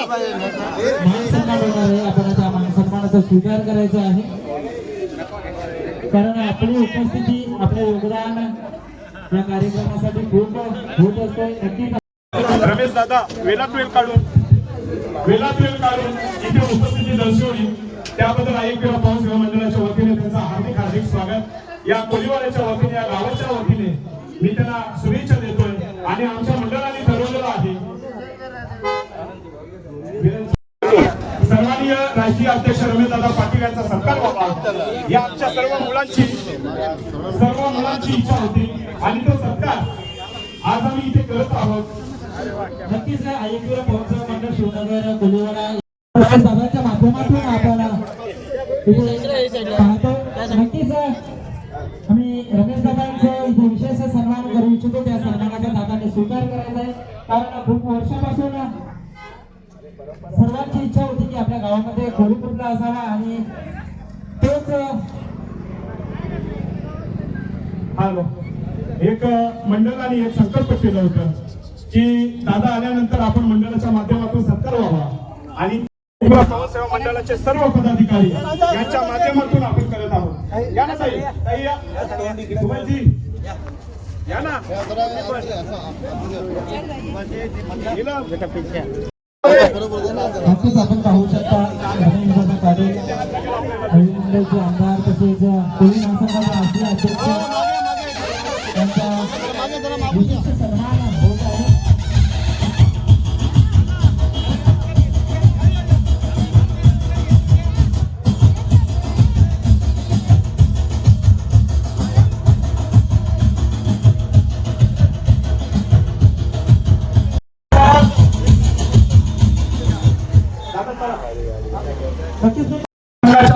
मानसन्मान होणार आहे. आपण त्या मानसन्मानाचा स्वीकार करायचा आहे, कारण आपली उपस्थिती आपले योगदान या कार्यक्रमासाठी खूप होत असते. नक्कीच रमेश दादा वेलात वेळ काढून इथे उपस्थिती दर्शवली त्याबद्दल आयुक्त पवन सेवा मंडळाच्या वतीने त्यांचा हार्दिक हार्दिक स्वागत. या कोलीवाड्याच्या वतीने, या गावाच्या वतीने मी त्यांना शुभेच्छा देतोय. आणि आमच्या मंडळाने ठरवलेलं आहे सर्वांनी राष्ट्रीय अध्यक्ष रमेश दादा पाटील यांचा सत्कार व्हावा, या आमच्या सर्व मुलांची इच्छा होती आणि तो सत्कार आज आम्ही इथे करत आहोत. नक्कीच आयुक्त पवन सेवा मंडळ शिवनगर कोलीवाडा दादाच्या माध्यमातून आपण पाहतो. नक्कीच आम्ही रमेश दादांचं इथे विशेष सन्मान करू इच्छितो. त्या सन्मानाचा दादाने स्वीकार करायचा आहे, कारण खूप वर्षापासून सर्वांची इच्छा होती की आपल्या गावामध्ये कोळीपुतळा असावा आणि तोच एक मंडळाने एक संकल्प केलं होतं की दादा आल्यानंतर आपण मंडळाच्या माध्यमातून सत्कार व्हावा आणि पवन सेवा मंडळाचे सर्व पदाधिकारी यांच्या माध्यमातून आपण करत आहोत. या ना ताई, ताई या. सुभाषजी या ना. नक्कीच आपण पाहू शकता धर्मेंद्र पाटील हरिमंडळचे आमदार तसेच कोळी महासंघाचे राष्ट्रीय अध्यक्ष यांचा विशिष्ट सन्मान होत आहे.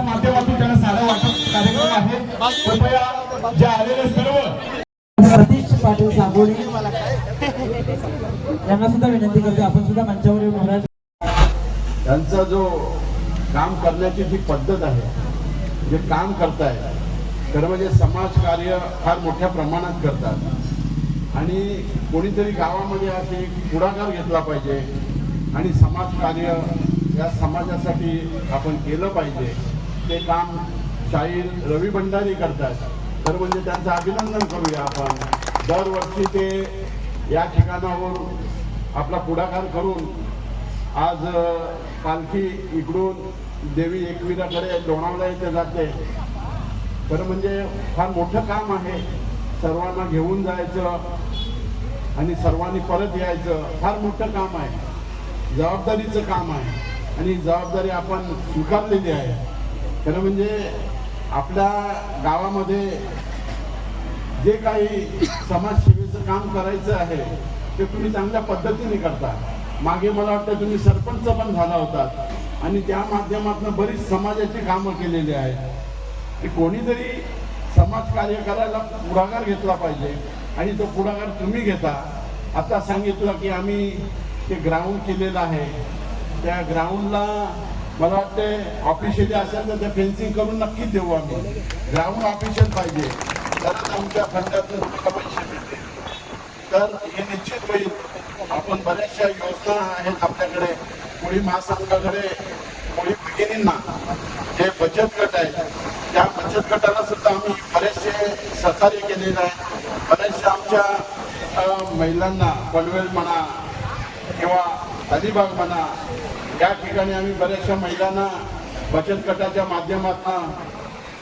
माध्यमातून त्यांना साडा वाटप कार्यक्रम आहे. कृपया जे आलेले सर्व सतीश पाटील सांगोली यांना सुद्धा विनंती करते आपण सुद्धा मंचावर येऊन महाराज त्यांचा जो काम करण्याची जी पद्धत आहे, जे काम करताय खरं म्हणजे समाज कार्य फार मोठ्या प्रमाणात करतात आणि कोणीतरी गावामध्ये असे पुढाकार घेतला पाहिजे आणि समाज कार्य या समाजासाठी आपण केलं पाहिजे. ते काम शाहीर रवी भंडारी करतात, तर म्हणजे त्यांचं अभिनंदन करूया आपण. दरवर्षी ते या ठिकाणावर आपला पुढाकार करून आज पालखी इकडून देवी एकविराकडे लोणावळा येथे जाते. तर म्हणजे फार मोठं काम आहे. सर्वांना घेऊन जायचं आणि सर्वांनी परत यायचं फार मोठं काम आहे, जबाबदारीचं काम आहे आणि जबाबदारी आपण स्वीकारलेली आहे. खरं म्हणजे आपल्या गावामध्ये जे काही समाजसेवेचं काम करायचं आहे ते तुम्ही चांगल्या पद्धतीने करता. मागे मला वाटतं तुम्ही सरपंच पण झाला होतात आणि त्या माध्यमातून बरीच समाजाची कामं केलेली आहेत. की कोणीतरी समाज कार्य करायला पुढाकार घेतला पाहिजे आणि तो पुढाकार तुम्ही घेता. आता सांगितलं की आम्ही ते ग्राउंड केलेलं आहे, त्या ग्राउंडला मला वाटते ऑफिशियली असेल तर ते फेन्सिंग करून नक्कीच देऊ आम्ही. ग्राउंड ऑफिशियल पाहिजे तरच आमच्या फंडातून पैसे मिळतील. तर हे निश्चित होईल. आपण बऱ्याचशा योजना आहेत आपल्याकडे, कोळी महासंघाकडे कोळी भगिनींना जे बचत गट आहेत त्या बचत गटाला सुद्धा आम्ही बरेचसे सहकार्य केलेलं आहे. बऱ्याचशा आमच्या महिलांना पनवेल म्हणा किंवा अलिबाग म्हणा या ठिकाणी आम्ही बऱ्याचशा महिलांना बचत गटाच्या माध्यमातून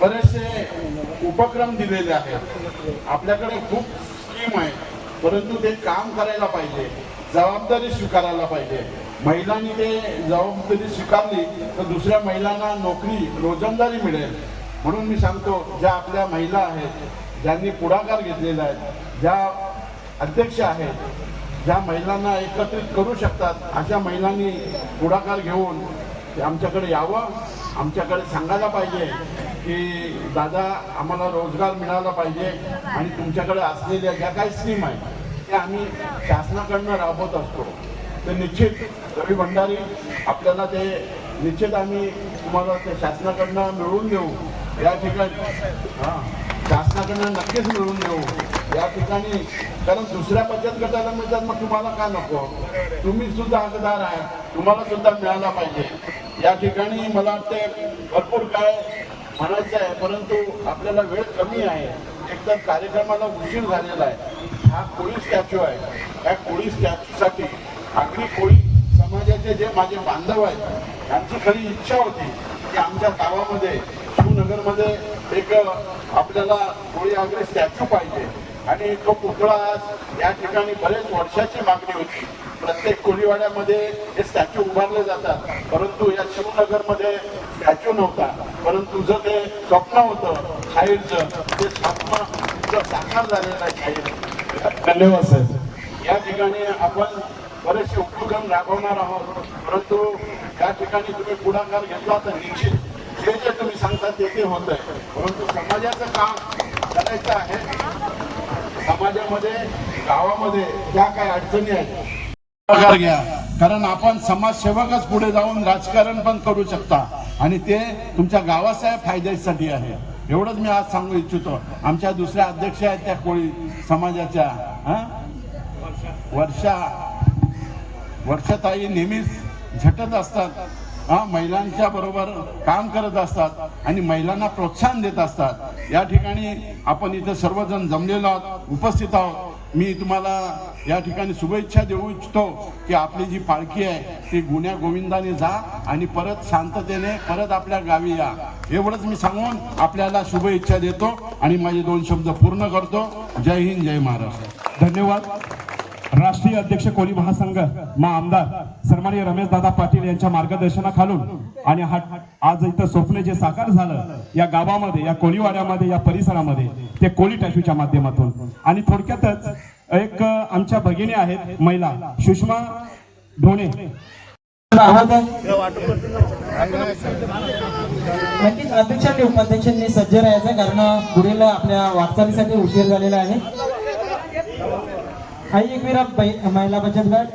बरेचसे उपक्रम दिलेले आहेत. आपल्याकडे खूप स्कीम आहे, परंतु ते काम करायला पाहिजे, जबाबदारी स्वीकारायला पाहिजे. महिलांनी ते जबाबदारी स्वीकारली तर दुसऱ्या महिलांना नोकरी रोजंदारी मिळेल. म्हणून मी सांगतो, ज्या आपल्या महिला आहेत, ज्यांनी पुढाकार घेतलेला आहे, ज्या अध्यक्ष आहेत, ज्या महिलांना एकत्रित करू शकतात, अशा महिलांनी पुढाकार घेऊन आमच्याकडे यावं. आमच्याकडे सांगायला पाहिजे की दादा आम्हाला रोजगार मिळाला पाहिजे आणि तुमच्याकडे असलेल्या ज्या काही स्कीम आहे त्या आम्ही शासनाकडनं राबवत असतो. तर निश्चित रवी भंडारी आपल्याला ते निश्चित आम्ही तुम्हाला ते शासनाकडनं मिळवून देऊ. या ठिकाणी शासनाकडनं नक्कीच मिळवून देऊ. या ठिकाणी, कारण दुसऱ्या बचत गटाला मिळतात, मग तुम्हाला का नको? तुम्ही सुद्धा हकदार आहे, तुम्हाला सुद्धा मिळाला पाहिजे. या ठिकाणी मला वाटते भरपूर काय म्हणायचं आहे, परंतु आपल्याला वेळ कमी आहे. एकतर कार्यक्रमाला उशीर झालेला आहे. हा कोळी स्टॅच्यू आहे. या कोळी स्टॅच्यूसाठी आगरी कोळी समाजाचे जे माझे बांधव आहेत, त्यांची खरी इच्छा होती की आमच्या गावामध्ये शिवनगरमध्ये एक आपल्याला कोळी आगरी स्टॅच्यू पाहिजे. आणि तो पुतळा या ठिकाणी बरेच वर्षाची मागणी होती. प्रत्येक कोळीवाड्यामध्ये हे स्टॅच्यू उभारले जातात, परंतु या शिवनगरमध्ये स्टॅच्यू नव्हता. परंतु तुझं ते स्वप्न होतं शाहीरचं, ते स्वप्न तुझं साकार झालेलं आहे शाहीर. धन्यवाद साहेब. या ठिकाणी आपण बरेचसे उपक्रम राबवणार आहोत, परंतु या ठिकाणी तुम्ही पुढाकार घेतला तर निश्चित जे जे तुम्ही सांगता ते होत आहे. परंतु समाजाचं काम करायचं आहे. समाजामध्ये गावामध्ये ज्या काही अडचणी आहेत पुढाकार घ्या, कारण आपण समाजसेवकच पुढे जाऊन राजकारण पण करू शकता आणि ते तुमच्या गावाच्या फायद्यासाठी आहे. एवढंच मी आज सांगू इच्छितो. आमच्या दुसऱ्या अध्यक्ष आहेत त्या कोळी समाजाच्या, वर्षाताई नेहमीच झटत असतात, महिलांच्या बरोबर काम करत असतात आणि महिलांना प्रोत्साहन देत असतात. या ठिकाणी आपण इथं सर्वजण जमलेलो आहोत, उपस्थित आहोत. मी तुम्हाला या ठिकाणी शुभेच्छा देऊ इच्छितो की आपली जी पालखी आहे ती गुण्या गोविंदाने जा आणि परत शांततेने परत आपल्या गावी या. एवढंच मी सांगून आपल्याला शुभेच्छा देतो आणि माझे 2 शब्द पूर्ण करतो. जय हिंद, जय महाराष्ट्र. धन्यवाद. राष्ट्रीय अध्यक्ष कोळी महासंघ आमदार सन्माननीय रमेशदादा पाटील यांच्या मार्गदर्शनाखालून आणि आज इथं स्वप्न जे साकार झालं या गावामध्ये, या कोळीवाड्यामध्ये, या परिसरामध्ये, ते कोळी टॅशूच्या माध्यमातून. आणि थोडक्यातच एक आमच्या भगिनी आहेत महिला, सुषमा ढोणे. नक्कीच अध्यक्षांनी उपाध्यक्षांनी सज्ज राहायचं, कारण पुढील आपल्या वाटचालीसाठी उशीर झालेला आहे. आई एकविरा महिला बचत गट